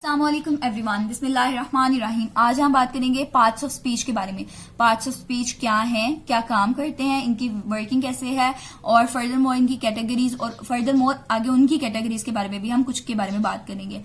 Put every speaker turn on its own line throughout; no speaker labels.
अस्सलामुअलैकुम एवरीवन, बिस्मिल्लाहिर्रहमानिर्रहीम। आज हम बात करेंगे पार्ट्स ऑफ स्पीच के बारे में। पार्ट्स ऑफ स्पीच क्या हैं, क्या काम करते हैं, इनकी वर्किंग कैसे है और फर्दर मोर इनकी कैटेगरीज और फर्दर मोर आगे उनकी कैटेगरीज के बारे में भी हम कुछ के बारे में बात करेंगे।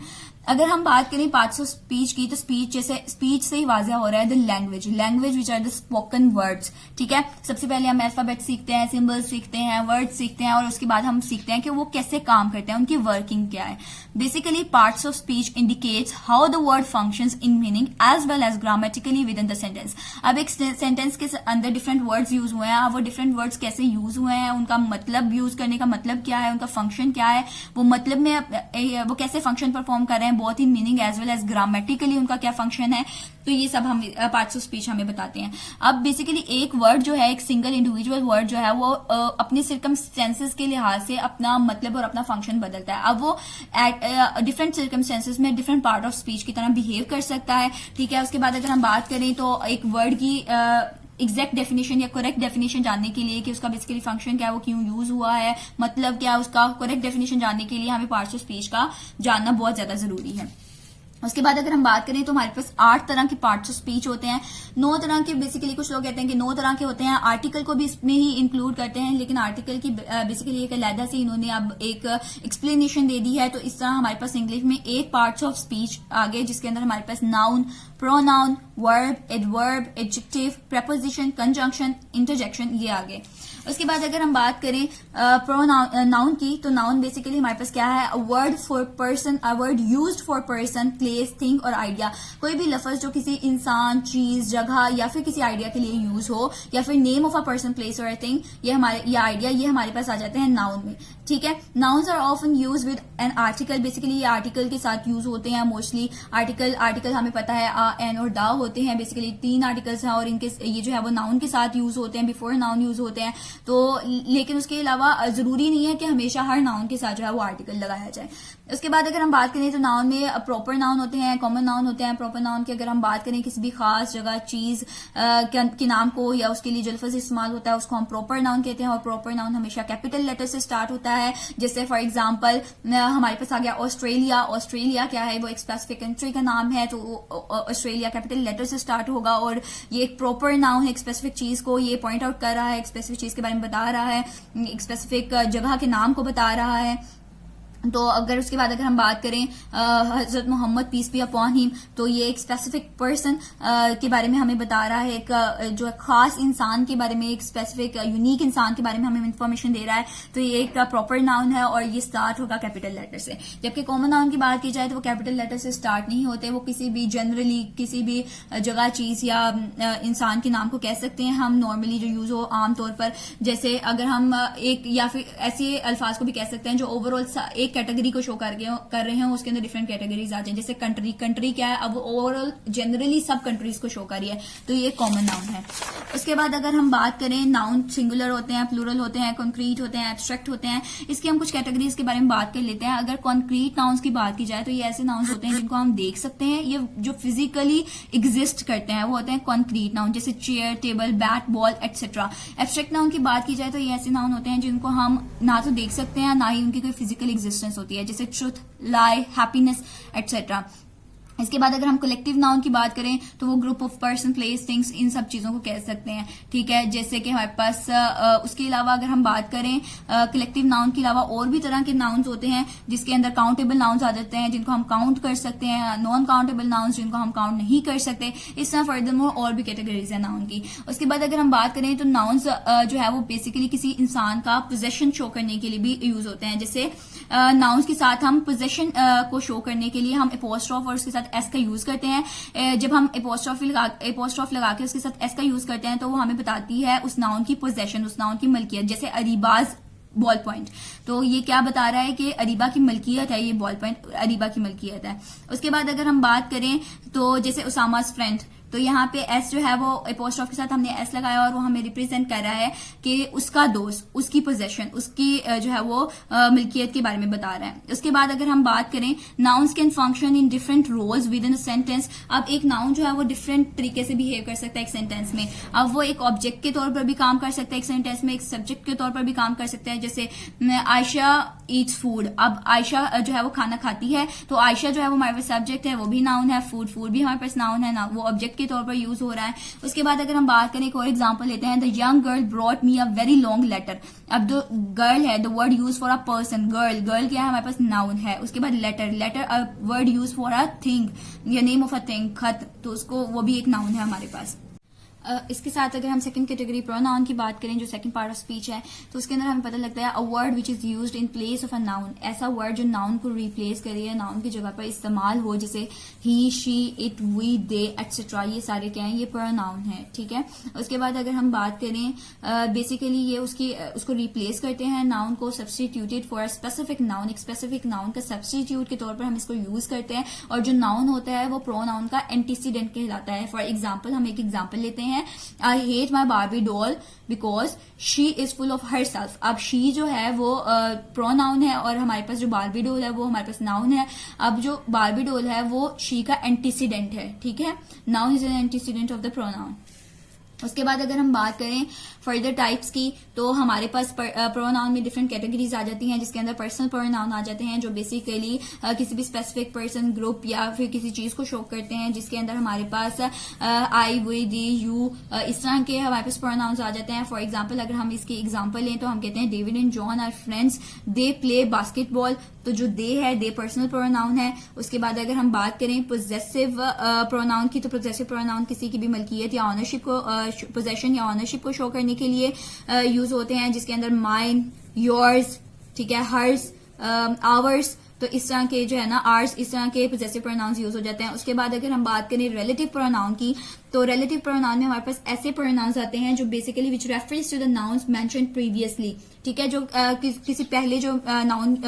अगर हम बात करें पार्ट्स ऑफ स्पीच की, तो स्पीच से ही वाज़ह हो रहा है the language which are the spoken words. ठीक है, सबसे पहले हम अल्फाबेट सीखते हैं, सिंबल्स सीखते हैं, वर्ड्स सीखते हैं और उसके बाद हम सीखते हैं कि वो कैसे काम करते हैं, उनकी वर्किंग क्या है। Basically parts of speech indicates how the word functions in meaning as well as grammatically within the sentence. अब एक सेंटेंस के अंदर डिफरेंट वर्ड्स यूज हुए हैं, अब वो डिफरेंट वर्ड्स कैसे यूज हुए हैं, उनका मतलब यूज करने का मतलब क्या है, उनका फंक्शन क्या है, वो मतलब में वो कैसे फंक्शन परफॉर्म कर रहे हैं, बहुत ही meaning as well as grammatically उनका क्या फंक्शन है, तो ये सब हम पार्ट्स ऑफ स्पीच हमें बताते हैं। अब बेसिकली एक वर्ड जो है, एक सिंगल इंडिविजुअल वर्ड जो है वो अपने सर्कमस्टेंसेस के लिहाज से अपना मतलब और अपना फंक्शन बदलता है। अब वो डिफरेंट सर्कमस्टेंसेस में डिफरेंट पार्ट ऑफ स्पीच की तरह बिहेव कर सकता है। ठीक है, उसके बाद अगर हम बात करें तो एक वर्ड की एग्जैक्ट डेफिनेशन या करेक्ट डेफिनेशन जानने के लिए कि उसका बेसिकली फंक्शन क्या है, वो क्यों यूज हुआ है, मतलब क्या, उसका करेक्ट डेफिनेशन जानने के लिए हमें पार्ट्स ऑफ स्पीच का जानना बहुत ज्यादा जरूरी है। उसके बाद अगर हम बात करें तो हमारे पास 8 तरह के पार्ट्स ऑफ स्पीच होते हैं। 9 तरह के, बेसिकली कुछ लोग कहते हैं कि 9 तरह के होते हैं, आर्टिकल को भी इसमें ही इंक्लूड करते हैं, लेकिन आर्टिकल की बेसिकली एक अलहदा से इन्होंने अब एक एक्सप्लेनेशन दे दी है। तो इस तरह हमारे पास इंग्लिश में 8 पार्ट्स ऑफ स्पीच आ गए, जिसके अंदर हमारे पास noun, pronoun, verb, adverb, adjective, preposition, conjunction, interjection, ये आ गए। उसके बाद अगर हम बात करें नाउन की, तो नाउन बेसिकली हमारे पास क्या है, a word for person, a word used for person, place, thing और आइडिया। कोई भी लफ्ज जो किसी इंसान, चीज, जगह या फिर किसी आइडिया के लिए यूज हो, या फिर name of a person, place और थिंग, ये आइडिया ये हमारे पास आ जाते हैं नाउन में। ठीक है, nouns are often use with an article. Basically ये आर्टिकल के साथ यूज होते हैं मोस्टली। आर्टिकल हमें पता है एन और दा होते हैं, बेसिकली 3 आर्टिकल्स हैं और इनके ये जो है वो नाउन के साथ यूज होते हैं, बिफोर नाउन यूज होते हैं। तो लेकिन उसके अलावा जरूरी नहीं है कि हमेशा हर नाउन के साथ जो है वो आर्टिकल लगाया जाए। उसके बाद अगर हम बात करें तो नाउन में प्रॉपर नाउन होते हैं, कॉमन नाउन होते हैं। प्रॉपर नाउन की अगर हम बात करें किसी भी खास जगह, चीज के नाम को या उसके लिए जो लफ्ज इस्तेमाल होता है उसको हम प्रॉपर नाउन कहते हैं। और प्रॉपर नाउन हमेशा कैपिटल लेटर से स्टार्ट होता है। जैसे फॉर एग्जाम्पल हमारे पास आ गया ऑस्ट्रेलिया। ऑस्ट्रेलिया क्या है, वो एक स्पेसिफिक कंट्री का नाम है, तो ऑस्ट्रेलिया कैपिटल लेटर से स्टार्ट होगा और ये एक प्रॉपर नाउन है। एक स्पेसिफिक चीज को ये पॉइंट आउट कर रहा है, एक स्पेसिफिक चीज के बारे में बता रहा है, एक स्पेसिफिक जगह के नाम को बता रहा है। तो अगर उसके बाद अगर हम बात करें हजरत Muhammad peace be upon him, तो ये एक स्पेसिफिक पर्सन के बारे में हमें बता रहा है, एक जो खास इंसान के बारे में, एक स्पेसिफिक यूनिक इंसान के बारे में हमें इंफॉर्मेशन दे रहा है। तो ये एक प्रॉपर नाउन है और ये स्टार्ट होगा कैपिटल लेटर से। जबकि कॉमन नाउन की बात की जाए तो वो कैपिटल लेटर से स्टार्ट नहीं होते, वो किसी भी जनरली किसी भी जगह, चीज या इंसान के नाम को कह सकते हैं हम, नॉर्मली जो यूज हो आमतौर पर। जैसे अगर हम एक या फिर ऐसे अल्फाज को भी कह सकते हैं जो ओवरऑल एक कैटेगरी को शो कर रहे हैं, उसके अंदर डिफरेंट कैटेगरीज आ जाए। जैसे कंट्री क्या है, अब वो ओवरऑल जनरली सब कंट्रीज को शो कर रही है, तो ये कॉमन नाउन है। उसके बाद अगर हम बात करें, नाउन सिंगुलर होते हैं, प्लूरल होते हैं, कॉन्क्रीट होते हैं, एब्स्ट्रैक्ट होते हैं। इसकी हम कुछ कैटेगरीज के बारे में बात कर लेते हैं। अगर कॉन्क्रीट नाउन्स की बात की जाए तो ये ऐसे नाउन्स होते हैं जिनको हम देख सकते हैं, ये जो फिजिकली एग्जिस्ट करते हैं वो होते हैं कॉन्क्रीट नाउन, जैसे chair, table, bat, ball etcetera. Abstract noun की बात की जाए तो ये ऐसे नाउन होते हैं जिनको हम ना तो देख सकते हैं, ना ही उनकी कोई फिजिकल एग्जिस्टेंस होती है, जैसे ट्रुथ, लाई, हैप्पीनेस एक्सेट्रा। इसके बाद अगर हम कलेक्टिव नाउन की बात करें तो वो group of person, place, things, इन सब चीजों को कह सकते हैं। ठीक है, जैसे कि हमारे पास उसके अलावा अगर हम बात करें कलेक्टिव नाउन के अलावा और भी तरह के नाउन्स होते हैं, जिसके अंदर काउंटेबल नाउन्स आ जाते हैं जिनको हम काउंट कर सकते हैं, नॉन काउंटेबल नाउन्स जिनको हम काउंट नहीं कर सकते। इस तरह फर्दरमोर और भी कैटेगरीज है नाउन की। उसके बाद अगर हम बात करें तो नाउन्स जो है वो बेसिकली किसी इंसान का पोजेशन शो करने के लिए भी यूज होते हैं। जैसे नाउन्स के साथ हम पोजेशन को शो करने के लिए हम एपोस्ट्रोफ और उसके साथ एस का यूज करते हैं। जब हम एपोस्ट्रोफ लगा के उसके साथ एस का यूज करते हैं तो वो हमें बताती है उस नाउन की पोजेशन, उस नाउन की मलकियत। जैसे अरीबाज बॉल पॉइंट, तो ये क्या बता रहा है कि अरीबा की मलकियत है, ये बॉल पॉइंट अरीबा की मलकियत है। उसके बाद अगर हम बात करें तो जैसे उसामा's फ्रेंड, तो यहाँ पे एस जो है वो एपोस्ट्रोफ के साथ हमने एस लगाया और वो हमें रिप्रेजेंट कर रहा है कि उसका दोस्त, उसकी पोजेशन, उसकी जो है वो मिल्कियत के बारे में बता रहा है। उसके बाद अगर हम बात करें nouns can function in different roles within a sentence. अब एक नाउन जो है वो डिफरेंट तरीके से बिहेव कर सकता है एक सेंटेंस में। अब वो एक ऑब्जेक्ट के तौर पर भी काम कर सकता है एक सेंटेंस में, एक सब्जेक्ट के तौर पर भी काम कर सकता है। जैसे आयशा ईट्स फूड, अब आयशा जो है वो खाना खाती है, तो आयशा जो है वो हमारे पास सब्जेक्ट है, वो भी नाउन है। फूड, फूड भी हमारे पास नाउन है ना, वो ऑब्जेक्ट के तौर पर यूज हो रहा है। उसके बाद अगर हम बात करें एक और एग्जांपल लेते हैं, the young girl brought me a very long letter. अब जो गर्ल है, the word use for a person, girl, girl क्या है हमारे पास नाउन है। उसके बाद letter, letter a word use for a thing या नेम ऑफ अ थिंग, खत, तो उसको वो भी एक नाउन है हमारे पास। इसके साथ अगर हम सेकंड कैटेगरी प्रोनाउन की बात करें, जो सेकंड पार्ट ऑफ स्पीच है, तो उसके अंदर हमें पता लगता है a word which is used in place of a noun, ऐसा वर्ड जो नाउन को रिप्लेस करे या नाउन की जगह पर इस्तेमाल हो, जैसे he, she, it, we, they etcetera, ये सारे क्या हैं, ये प्रोनाउन है। ठीक है। उसके बाद अगर हम बात करें बेसिकली ये उसको रिप्लेस करते हैं नाउन को, substituted for a specific noun, एक स्पेसिफिक नाउन का सब्सटीट्यूट के तौर पर हम इसको यूज करते हैं। और जो नाउन होता है वो प्रोनाउन का एंटीसीडेंट कहलाता है। फॉर एग्जाम्पल, हम एक एग्जाम्पल लेते हैं, I hate my Barbie doll because she is full of herself। अब she जो है वो प्रोनाउन है और हमारे पास जो बारबी डोल है वो हमारे पास नाउन है। अब जो बारबी डोल है वो she का एंटीसीडेंट है। ठीक है, noun is an antecedent of the pronoun. उसके बाद अगर हम बात करें फर्दर टाइप्स की, तो हमारे पास प्रोनाउन में डिफरेंट कैटेगरीज आ जाती हैं, जिसके अंदर पर्सनल प्रोनाउन आ जाते हैं, जो बेसिकली किसी भी स्पेसिफिक पर्सन, ग्रुप या फिर किसी चीज को शो करते हैं, जिसके अंदर हमारे पास आई, वी, दी, यू, इस तरह के हमारे पास प्रोनाउंस आ जाते हैं। फॉर एग्जाम्पल अगर हम इसकी एग्जाम्पल लें तो हम कहते हैं David and John are friends, they play basketball, तो जो दे है, दे पर्सनल प्रोनाउन है। उसके बाद अगर हम बात करें पोजेसिव प्रोनाउन की, तो पोजेसिव प्रोनाउन किसी की भी मलकियत या ऑनरशिप को, पोजेशन या ऑनरशिप को शो करने के लिए यूज होते हैं, जिसके अंदर माइन, योर्स, ठीक है, हर्स, आवर्स, तो इस तरह के जो है ना, आर्स, इस तरह के पोजेसिव प्रोनाउंस यूज हो जाते हैं। उसके बाद अगर हम बात करें रिलेटिव प्रोनाउन की, तो रिलेटिव प्रोनाउन में हमारे पास ऐसे प्रोनाउंस आते हैं जो basically which reference to the nouns mentioned previously. ठीक है, जो किसी पहले जो नाउन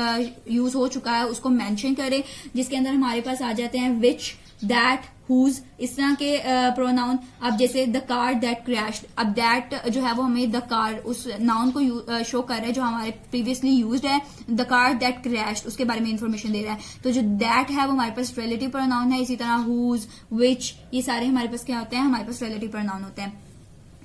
यूज हो चुका है उसको मेंशन करे, जिसके अंदर हमारे पास आ जाते हैं विच, दैट, हुज, इस तरह के प्रोनाउन। अब जैसे द कार दैट क्रैश्ड, अब दैट जो है वो हमें द कार, उस नाउन को शो कर रहा है जो हमारे प्रीवियसली यूज्ड है। द कार दैट क्रैश्ड, उसके बारे में इंफॉर्मेशन दे रहा है। तो जो दैट है वो हमारे पास रिलेटिव प्रोनाउन है। इसी तरह हुज, विच, ये सारे हमारे पास क्या होते हैं, हमारे पास रिलेटिव प्रोनाउन होते हैं।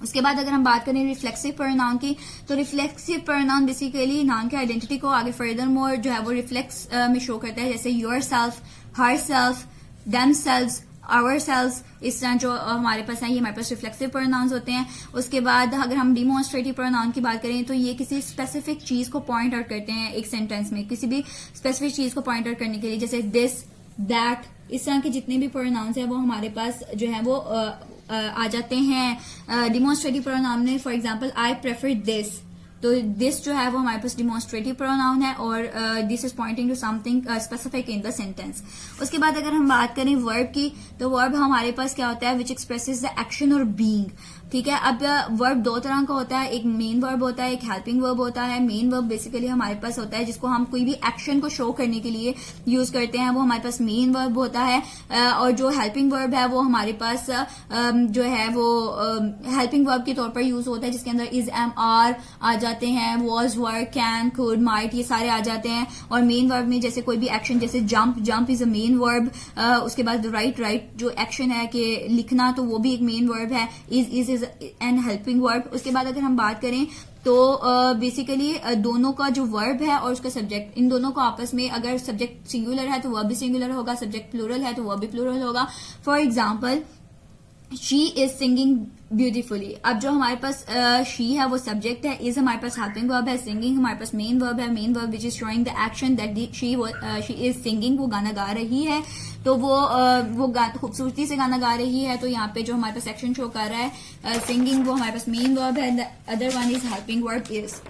उसके बाद अगर हम बात करें रिफ्लेक्सिव प्रोनाउन की, तो रिफ्लेक्सिव प्रोनाउन बेसिकली नाउन की आइडेंटिटी को आगे फर्दर मोर जो है वो रिफ्लेक्स में शो करता है, जैसे yourself, herself, themselves, ourselves, इस तरह जो हमारे पास है ये हमारे पास रिफ्लेक्सिव प्रोनाउंस होते हैं। उसके बाद अगर हम डिमॉन्स्ट्रेटिव प्रोनाउन की बात करें, तो ये किसी स्पेसिफिक चीज को पॉइंट आउट करते हैं एक सेंटेंस में, किसी भी स्पेसिफिक चीज को पॉइंट आउट करने के लिए, जैसे दिस, दैट, इस तरह के जितने भी प्रोनाउंस है वो हमारे पास जो है वो आ जाते हैं डिमॉन्स्ट्रेटिव प्रोनाउन में। For example, I prefer this, तो दिस जो है वो हमारे पास डिमॉन्स्ट्रेटिव प्रोनाउन है और this is pointing to something specific in the sentence. उसके बाद अगर हम बात करें वर्ब की, तो वर्ब हमारे पास क्या होता है, विच एक्सप्रेसेस द एक्शन और बीइंग। ठीक है, अब वर्ब दो तरह का होता है, एक मेन वर्ब होता है, एक हेल्पिंग वर्ब होता है। मेन वर्ब बेसिकली हमारे पास होता है जिसको हम कोई भी एक्शन को शो करने के लिए यूज करते हैं, वो हमारे पास मेन वर्ब होता है। और जो हेल्पिंग वर्ब है वो हमारे पास जो है वो हेल्पिंग वर्ब के तौर पर यूज होता है, जिसके अंदर इज, एम, आर आ जाते हैं, was, were, can, could, might, ये सारे आ जाते हैं। और मेन वर्ब में जैसे कोई भी एक्शन, जैसे jump, jump is a main verb. उसके बाद राइट, राइट जो एक्शन है कि लिखना, तो वो भी एक मेन वर्ब है। Is and helping verb. उसके बाद अगर हम बात करें तो बेसिकली दोनों का जो वर्ब है और उसका सब्जेक्ट, इन दोनों को आपस में, अगर सब्जेक्ट सिंगुलर है तो वर्ब भी सिंगुलर होगा, सब्जेक्ट प्लूरल है तो वर्ब भी प्लूरल होगा। For example, she is singing beautifully. अब जो हमारे पास शी है वो सब्जेक्ट है, इज हमारे पास हेल्पिंग वर्ब है, सिंगिंग हमारे पास मेन वर्ब है। Main verb which is showing the action that she is singing, वो गाना गा रही है, तो वो खूबसूरती से गाना गा रही है, तो यहाँ पे जो हमारे पास एक्शन शो कर रहा है सिंगिंग, वो हमारे पास मेन वर्ब है। The other one is helping verb is.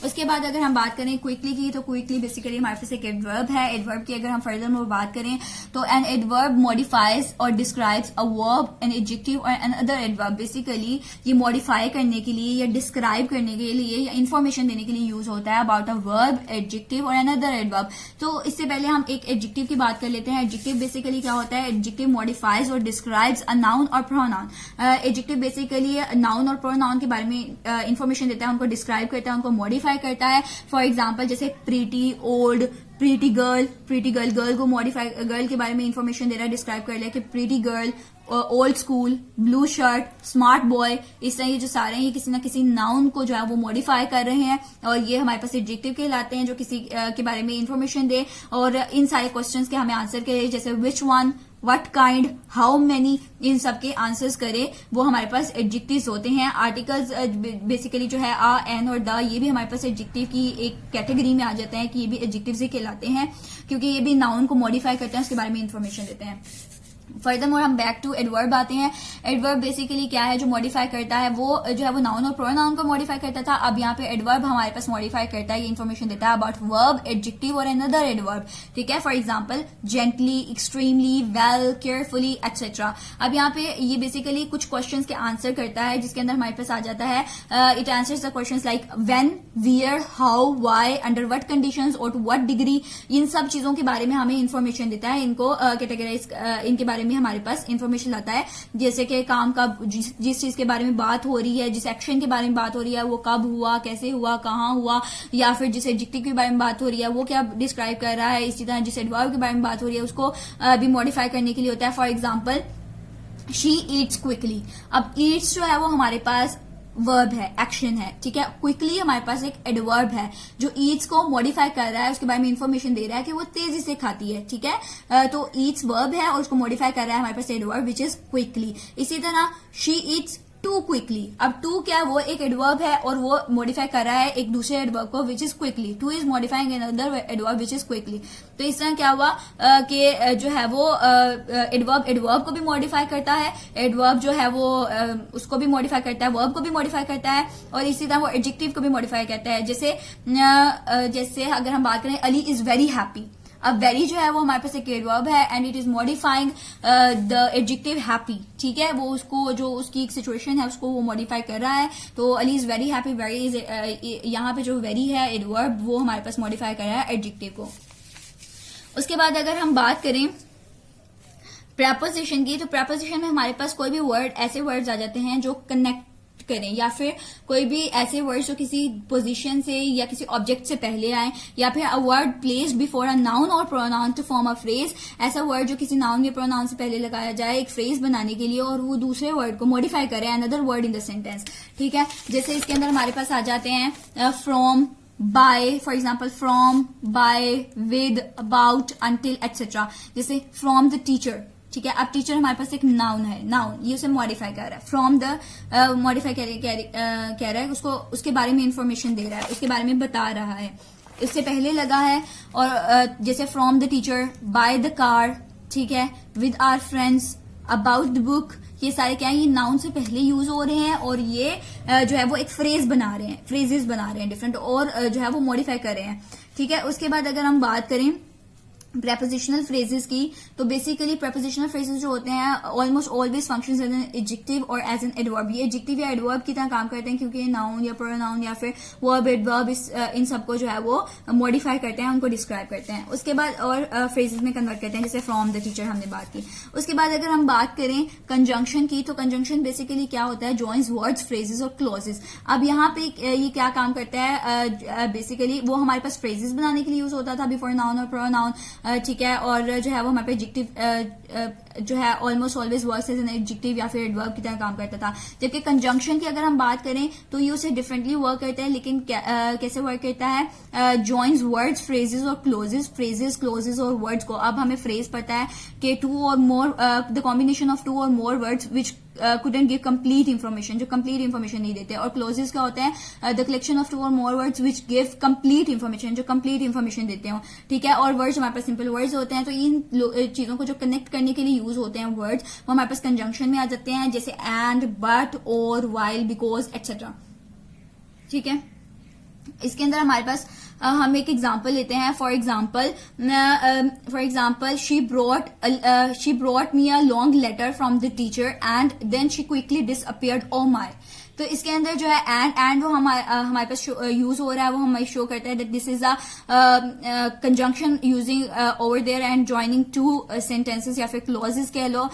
उसके बाद अगर हम बात करें क्विकली की, तो क्विकली बेसिकली हमारे पास एक एडवर्ब है। एडवर्ब की अगर हम फर्दर में बात करें तो एन एडवर्ब मॉडिफाइज और describes a verb, N adjective और एन अदर एडवर्ब। बेसिकली ये मॉडिफाई करने के लिए या डिस्क्राइब करने के लिए या इंफॉर्मेशन देने के लिए यूज होता है अबाउट अ वर्ब, एडजेक्टिव और एन अदर एडवर्ब। तो इससे पहले हम एक एडजेक्टिव की बात कर लेते हैं। एडजेक्टिव बेसिकली क्या होता है? एडजेक्टिव मॉडिफाइज और डिस्क्राइब्स अ नाउन और प्रोनाउन। एडजेक्टिव बेसिकली नाउन और प्रोनाउन के बारे में इंफॉर्मेशन देता है, उनको डिस्क्राइब करता है, उनको मॉडिफाई करता है। फॉर एग्जाम्पल जैसे pretty, old, pretty girl. Pretty girl, girl को मॉडिफाई, गर्ल के बारे में इंफॉर्मेशन दे रहा है, डिस्क्राइब कर लिया कि pretty girl, old school, blue shirt, smart boy. इस तरह ये जो सारे हैं ये किसी ना किसी नाउन को जो है वो मॉडिफाई कर रहे हैं और ये हमारे पास एडजेक्टिव कहलाते हैं जो किसी के बारे में इंफॉर्मेशन दे। और इन सारे क्वेश्चंस के हमें आंसर करे, जैसे which one, what kind, how many, इन सब के आंसर्स करे, वो हमारे पास एडजेक्टिव्स होते हैं। आर्टिकल्स बेसिकली जो है आ, एन और द, ये भी हमारे पास एडजेक्टिव की एक कैटेगरी में आ जाते हैं कि ये भी एडजेक्टिव से कहलाते हैं क्योंकि ये भी नाउन को मॉडिफाई करते हैं, उसके बारे में इंफॉर्मेशन देते हैं। फर्दरमोर हम बैक टू एडवर्ब आते हैं। एडवर्ब बेसिकली क्या है? जो मॉडिफाई करता है वो जो है वो नाउन और प्रोनाउन को मॉडिफाई करता था। अब यहाँ पे एडवर्ब हमारे पास मॉडिफाई करता है, ये इन्फॉर्मेशन देता है अबाउट वर्ब, एडजेक्टिव और अनदर एडवर्ब। ठीक है, for example gently, extremely, well, carefully etcetera. अब यहाँ पे ये बेसिकली कुछ क्वेश्चंस के आंसर करता है जिसके अंदर हमारे पास आ जाता है it answers the questions like when, where, how, why, under what conditions और टू व्हाट डिग्री। इन सब चीजों के बारे में हमें इंफॉर्मेशन देता है, इनको कैटेगराइज, इनके बारे में हमारे पास इंफॉर्मेशन लाता है। जैसे कि काम का, जिस चीज के बारे में बात हो रही है, जिस एक्शन के बारे में बात हो रही है, वो कब हुआ, कैसे हुआ, कहाँ हुआ, या फिर जिस एडजेक्टिव के बारे में बात हो रही है वो क्या डिस्क्राइब कर रहा है। इसी तरह जिस एडवर्ब के बारे में बात हो रही है उसको भी मॉडिफाई करने के लिए होता है। For example she Yeats quickly. अब ईट्स जो है वो हमारे पास वर्ब है, एक्शन है। ठीक है, क्विकली हमारे पास एक एडवर्ब है जो ईट्स को मॉडिफाई कर रहा है, उसके बारे में इंफॉर्मेशन दे रहा है कि वो तेजी से खाती है। ठीक है, तो ईट्स वर्ब है और उसको मॉडिफाई कर रहा है हमारे पास एडवर्ब विच इज क्विकली। इसी तरह शी ईट्स टू क्विकली। अब टू क्या है? वो एक एडवर्ब है और वो मॉडिफाई कर रहा है एक दूसरे एडवर्ब को which is quickly. Two is modifying another adverb which is quickly. तो इस तरह क्या हुआ कि जो है वो एडवर्ब को भी मॉडिफाई करता है, एडवर्ब जो है वो उसको भी मॉडिफाई करता है, वर्ब को भी मॉडिफाई करता है और इसी तरह वो एडजेक्टिव को भी मॉडिफाई करता है। जैसे अगर हम बात करें अली इज वेरी हैप्पी। अब वेरी जो है वो हमारे पास एक एडवर्ब है and it is modifying the adjective happy. ठीक है, वो उसको जो उसकी एक सिचुएशन है उसको वो मॉडिफाई कर रहा है। तो Ali is very happy, very is, यहाँ पे जो वेरी है एडवर्ब वो हमारे पास मॉडिफाई कर रहा है एडजेक्टिव को। उसके बाद अगर हम बात करें प्रेपोजिशन की, तो प्रेपोजिशन में हमारे पास कोई भी वर्ड, ऐसे वर्ड्स आ जाते हैं जो कनेक्ट करें या फिर कोई भी ऐसे वर्ड्स जो किसी पोजीशन से या किसी ऑब्जेक्ट से पहले आए, या फिर a word placed before a noun और pronoun to form a phrase. ऐसा वर्ड जो किसी नाउन या प्रोनाउन से पहले लगाया जाए एक फ्रेज बनाने के लिए और वो दूसरे वर्ड को मॉडिफाई करे, another word in the sentence. ठीक है, जैसे इसके अंदर हमारे पास आ जाते हैं from, by, for example from, by, with, about, until etcetera. जैसे फ्रॉम द टीचर। ठीक है, अब टीचर हमारे पास एक नाउन है, नाउन ये उसे मॉडिफाई कर रहा है। फ्रॉम द मॉडिफाई कह रहा है, उसको उसके बारे में इंफॉर्मेशन दे रहा है, उसके बारे में बता रहा है, इससे पहले लगा है। और जैसे from the teacher, by the car, ठीक है, with our friends, about the book, ये सारे क्या है? ये नाउन से पहले यूज हो रहे हैं और ये जो है वो एक फ्रेज बना रहे हैं, फ्रेजेस बना रहे हैं डिफरेंट, और जो है वो मॉडिफाई कर रहे हैं। ठीक है, उसके बाद अगर हम बात करें प्रेपोजिशनल फ्रेजेस की, तो बेसिकली प्रेपोजिशनल फ्रेजेस जो होते हैं almost always functions as an adjective और एज एन एडवर्ब। ये एडजेक्टिव या एडवर्ब की तरह काम करते हैं क्योंकि नाउन या प्रोनाउन या फिर वर्ब, एडवर्ब, इन सबको जो है वो मॉडिफाई करते हैं, उनको डिस्क्राइब करते हैं। उसके बाद और फ्रेजेस में कन्वर्ट करते हैं, जैसे फ्रॉम द टीचर हमने बात की। उसके बाद अगर हम बात करें कंजंक्शन की, तो कंजंक्शन बेसिकली क्या होता है? जॉइंस वर्ड्स, फ्रेजेस और क्लॉजेस। अब यहाँ पे ये क्या काम करता है? बेसिकली वो हमारे पास फ्रेजेस बनाने के लिए यूज होता था बिफोर नाउन और प्रोनाउन। ठीक है, और जो है वो हमारे पे एडजेक्टिव जो है almost always works as an adjective या फिर एडवर्ब की तरह काम करता था। जबकि कंजंक्शन की अगर हम बात करें तो ये उसे डिफरेंटली वर्क करता है, लेकिन कैसे वर्क करता है? जॉइंस वर्ड्स, फ्रेजेस और क्लोजेस, फ्रेजेस, क्लोजेस और वर्ड्स को। अब हमें फ्रेज पता है कि टू और मोर, द कॉम्बिनेशन ऑफ टू और more words which couldn't give complete information, जो complete information नहीं देते। और क्लोजेस क्या होते हैं? द कलेक्शन ऑफ टू और more words which give complete information, जो complete information देते हो। ठीक है, और वर्ड्स हमारे पास सिंपल वर्ड्स होते हैं, तो इन चीजों को जो कनेक्ट करने के लिए यूज होते हैं वर्ड्स, वो हमारे पास कंजंक्शन में आ जाते हैं, जैसे एंड, बट, और, वाइल, बिकॉज एटसेट्रा। ठीक है, इसके अंदर हमारे पास हम एक एग्जांपल लेते हैं. For example she brought me a long letter from the teacher and then she quickly disappeared. Oh my. तो इसके अंदर जो है एंड वो हमारे पास यूज हो रहा है, वो हमें शो करता है that this is a conjunction using over there and joining two sentences या फिर क्लॉजेस कह लो.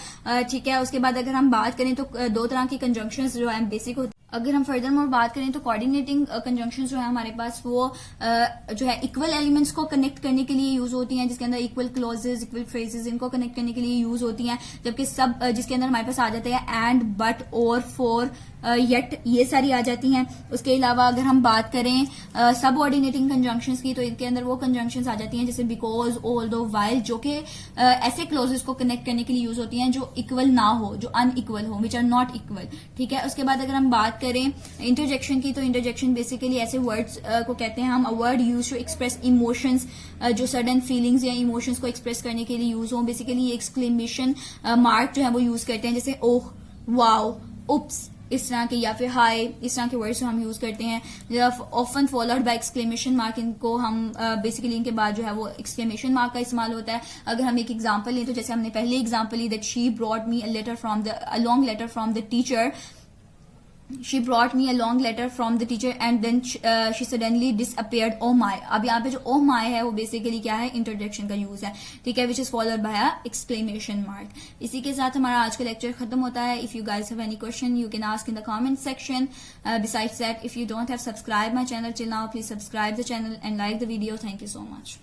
ठीक है. उसके बाद अगर हम बात करें तो दो तरह की कंजंक्शंस जो है बेसिक होती है. अगर हम फर्दर मोर बात करें तो कोऑर्डिनेटिंग कंजंक्शंस जो है हमारे पास वो जो है इक्वल एलिमेंट्स को कनेक्ट करने के लिए यूज होती हैं, जिसके अंदर इक्वल क्लॉजेस, इक्वल फ्रेजेस इनको कनेक्ट करने के लिए यूज होती हैं. जबकि सब जिसके अंदर हमारे पास आ जाते हैं एंड, बट, और, फॉर, येट, ये सारी आ जाती हैं. उसके अलावा अगर हम बात करें सब ऑर्डिनेटिंग कंजंक्शंस की तो इनके अंदर वो कंजंक्शंस आ जाती हैं जैसे बिकॉज, ऑल्दो, व्हाइल, जो कि ऐसे क्लॉजेस को कनेक्ट करने के लिए यूज होती हैं जो इक्वल ना हो, जो अनइक्वल हो, विच आर नॉट इक्वल. ठीक है. उसके बाद अगर हम बात करें इंटरजेक्शन की तो इंटरजेक्शन बेसिकली ऐसे वर्ड्स को कहते हैं हम, a word use to express emotions, जो सडन फीलिंग्स या इमोशंस को एक्सप्रेस करने के लिए यूज हो. बेसिकली ये एक्सक्लेमेशन मार्क जो है वो यूज करते हैं जैसे ओह, वाओ, उप्स, इस तरह के, या फिर हाय, इस तरह के वर्ड्स हम यूज करते हैं. Often followed by exclamation mark, इनको हम बेसिकली इनके बाद जो है वो एक्सक्लेमेशन मार्क का इस्तेमाल होता है. अगर हम एक एग्जांपल लें तो जैसे हमने पहले एग्जांपल ली that she brought me a long letter from the teacher. She brought me a long letter from the teacher and then she suddenly disappeared. Oh my. अब यहाँ पे जो oh my है वो बेसिकली क्या है, इंटरजेक्शन का यूज है. ठीक है. Which is followed by exclamation mark. इसी के साथ हमारा आज का लेक्चर खत्म होता है. If you guys have any question you can ask in the comment section. Besides that, if you don't have subscribed my channel till now, please subscribe the channel and like the video. Thank you so much.